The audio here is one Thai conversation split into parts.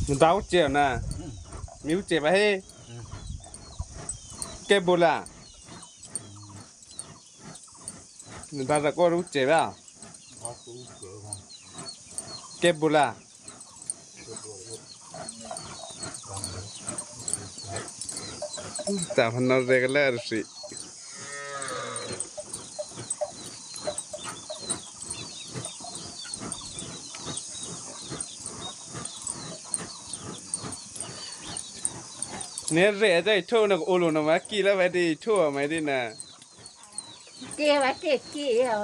มันตาเจ็บนะมีเจ็บไปให้เก็บบุล่ะมันตาตะก็รู้เจ็บอ่ะเก็บบุล่ะแต่พันนเรกันแล้วสิเนี่ยเรื่องจะทั่วนักอุลุนมากี่แล้วไปดีทั่วไหมดีนะเกี่ยวเกี่ยว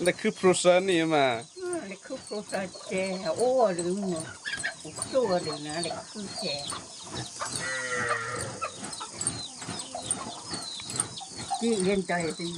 นั่นคือ process นี่มานี่คือ process เจ้าโอ้ลืมหมดตัวเลยนะนี่คือแจ้ที่เย็นใจดี